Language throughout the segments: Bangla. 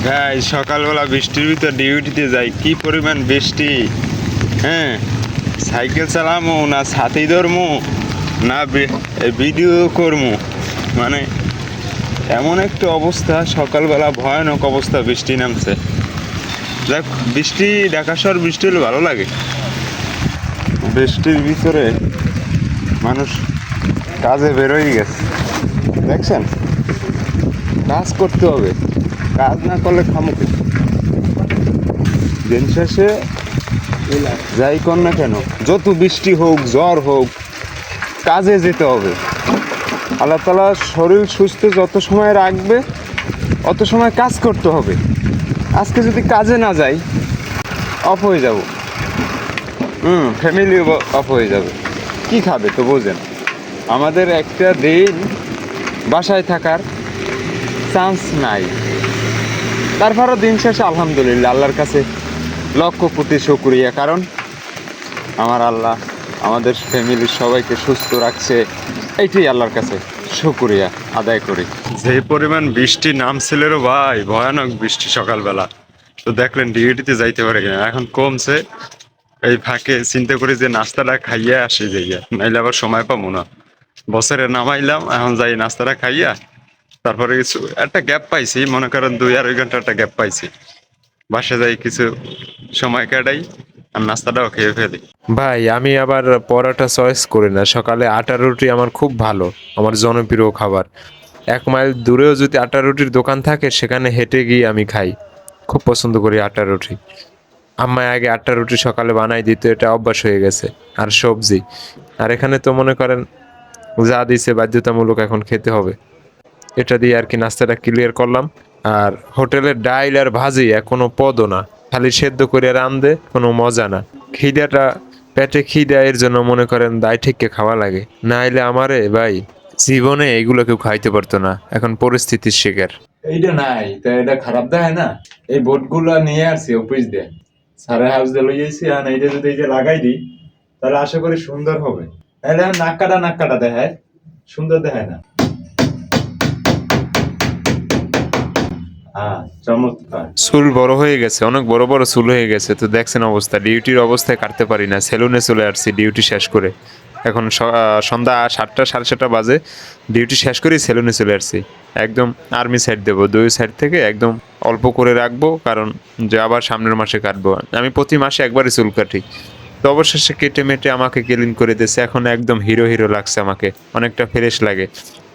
ভাই সকালবেলা বৃষ্টির ভিতর ডিউটিতে যাই, কি পরিমাণ বৃষ্টি। হ্যাঁ, সাইকেল চালামো না ছাতি ধরমু না ভিডিও করমু, মানে এমন একটা অবস্থা। সকালবেলা ভয়ানক অবস্থা, বৃষ্টি নামছে। দেখ, বৃষ্টি ঢাকা শহর বৃষ্টি হলে ভালো লাগে। বৃষ্টির ভিতরে মানুষ কাজে বেরোয় গেছে, দেখছেন? কাজ করতে হবে, কাজ না করলে খামো কি? দিন শেষে যাই কর না কেন, যত বৃষ্টি হোক ঝড় হোক, কাজে যেতে হবে। আল্লাহ তাআলা শরীর সুস্থ যত সময় রাখবে অত সময় কাজ করতে হবে। আজকে যদি কাজে না যাই, অফ হয়ে যাব। ফ্যামিলি অফ হয়ে যাবে। কি খাবে তো বোঝেন। আমাদের একটা দিন বাসায় থাকার চান্স নাই। তারপরও দিন শেষে আলহামদুলিল্লাহ, আল্লাহর কাছে লক্ষ কোটি শুকরিয়া, কারণ আমার আল্লাহ আমাদের ফ্যামিলির সবাইকে সুস্থ রাখছে। এইটাই আল্লাহর কাছে শুকরিয়া আদায় করি। যে পরিমাণ বৃষ্টি নামছিল রে ভাই, ভয়ানক বৃষ্টি সকালবেলা। তো দেখলেন ডিউটিতে যাইতে পারে কিনা, এখন কমছে। এই ফাঁকে চিন্তা করি যে নাস্তাটা খাইয়া আসি যাইয়া, নাইলে আবার সময় পাবো না। বছরে নামাইলাম, এখন যাই নাস্তাটা খাইয়া, তারপরে কিছু একটা গ্যাপ পাইছি, মনে করেন 2-2.5 ঘন্টা একটা গ্যাপ পাইছি। বাসা যাই, কিছু সময় কাটাই আর নাস্তাটাও খেয়ে ফেলি। ভাই আমি আবার পরোটা চয়েস করি না, সকালে আটার রুটি আমার খুব ভালো, আমার জনপ্রিয় খাবার। 1 মাইল দূরেও যদি আটার রুটির দোকান থাকে সেখানে হেঁটে গিয়ে আমি খাই। খুব পছন্দ করি আটার রুটি। আম্মায় আগে আটার রুটি সকালে বানাই দিত, এটা অভ্যাস হয়ে গেছে। আর সবজি, আর এখানে তো মনে করেন যা দিছে বাধ্যতামূলক এখন খেতে হবে। এটা দিয়ে আর কি নাস্তাটা ক্লিয়ার করলাম। আর হোটেলের ডাইল আর ভাজি এখনো পদও না, খালি সেদ্ধ করে রান্ধে, কোনো মজা না। খিদাটা পেটে খিদা, এর জন্য মনে করেন দায় ঠিককে খাওয়া লাগে, না হলে আমারে ভাই জীবনে এগুলো কেউ খাইতে পারতো না। এখন পরিস্থিতির শিকার। এইটা নাই তা এটা খারাপ দেয় না। এই বোর্ড গুলা নিয়ে আসছি অফিস দিয়ে, সারা হাউস দিয়ে লই যাইছি। আর এইটা যদি এই যে লাগাই দিই, তাহলে আশা করি সুন্দর হবে। তাহলে নাক কাটা দেখায়, সুন্দর দেখায় না। হ্যাঁ, চমৎকার। চুল বড় হয়ে গেছে, অনেক বড় বড় চুল হয়ে গেছে। তো দেখছেন অবস্থা, ডিউটির অবস্থায় কাটতে পারি না। সেলুনে চলে আসছি ডিউটি শেষ করে। এখন সন্ধ্যা 7টা 7:30 বাজে, ডিউটি শেষ করেই সেলুনে চলে আসছি। একদম আর্মি সাইড দেবো, 2 সাইড থেকে একদম অল্প করে রাখবো, কারণ যে আবার সামনের মাসে কাটবো। আমি প্রতি মাসে একবারই চুল কাটি। তো অবশেষে কেটে মেটে আমাকে ক্লিন করে দিয়েছে, এখন একদম হিরো হিরো লাগছে, আমাকে অনেকটা ফ্রেশ লাগে।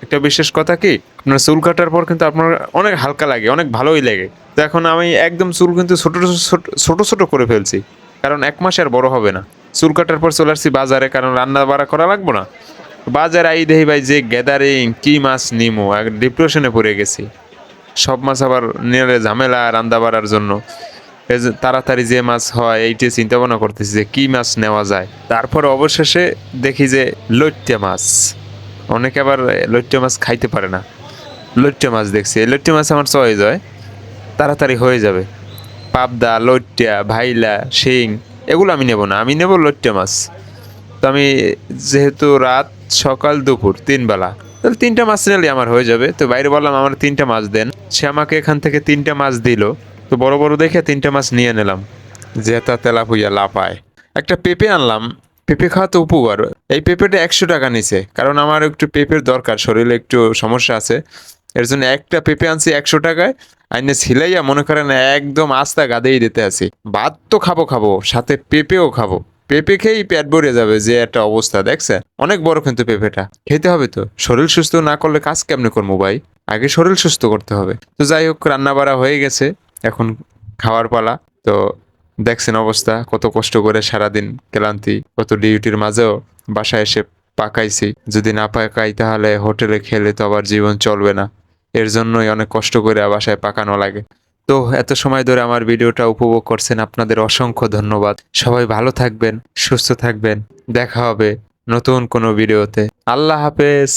একটা বিশেষ কথা কি, আপনার চুল কাটার পর কিন্তু আপনার অনেক হালকা লাগে, অনেক ভালোই লাগে। তো এখন আমি একদম চুল কিন্তু ছোট ছোট ছোট ছোট করে ফেলছি, কারণ 1 মাসে আর বড় হবে না। চুল কাটার পর চলে আসছি বাজারে, কারণ রান্না বাড়া করা লাগবো না। বাজারে আই দেহি ভাই, যে গ্যাদারিং, কি মাছ নিমো, এক ডিপ্রেশনে পড়ে গেছি। সব মাছ আবার নিলে ঝামেলা রান্না বাড়ার জন্য। তাড়াতাড়ি যে মাছ হয় এইটা চিন্তা ভাবনা করতেছি যে কি মাছ নেওয়া যায়। তারপর অবশেষে দেখি যে লইট্টে মাছ। অনেকে আবার লইট্টে মাছ খাইতে পারে না। লইট্টে মাছ দেখছি, এই লইট্টে মাছ আমার চয়েস হয়, তাড়াতাড়ি হয়ে যাবে। পাবদা, লইট্টা, ভাইলা, শিং এগুলো আমি নেব না, আমি নেব লইট্টে মাছ। তো আমি যেহেতু রাত সকাল দুপুর 3 বেলা, তাহলে 3টা মাছ নিলে আমার হয়ে যাবে। তো বাইরে বললাম আমার 3টা মাছ দেন, সে আমাকে এখান থেকে 3টা মাছ দিল। তো বড় বড় দেখে 3টা মাছ নিয়ে নিলাম, জেতা তেলাপুইয়া লাপায়। একটা পেঁপে আনলাম, পেঁপে খাওয়া তো উপকার। এই পেঁপেটা 100 টাকা নিছে, কারণ আমার একটু পেঁপের দরকার, শরীরে একটু সমস্যা আছে। এর জন্য একটা পেঁপে আনছি 100 টাকায়। আইনে ছিলাইয়া মনে করেন একদম আস্তা গাদেই দিতে আছি। ভাত তো খাবো খাবো, সাথে পেঁপেও খাবো। পেঁপে খেয়েই পেট ভরে যাবে, যে একটা অবস্থা দেখছে। অনেক বড় কিন্তু পেঁপেটা, খেতে হবে তো। শরীর সুস্থ না করলে কাজ কেমনে করবো ভাই? আগে শরীর সুস্থ করতে হবে। তো যাই হোক, রান্না বাড়া হয়ে গেছে, এখন খাওয়ার পালা। তো দেখছেন অবস্থা, কত কষ্ট করে সারাদিন ক্লান্তি, কত ডিউটির মাঝেও বাসায় এসে পাকাইছি। যদি না পাকাই তাহলে হোটেলে খেলে তো আবার জীবন চলবে না। এর জন্যই অনেক কষ্ট করে বাসায় পাকানো লাগে। তো এত সময় ধরে আমার ভিডিওটা উপভোগ করছেন, আপনাদের অসংখ্য ধন্যবাদ। সবাই ভালো থাকবেন, সুস্থ থাকবেন। দেখা হবে নতুন কোনো ভিডিওতে। আল্লাহ হাফেজ।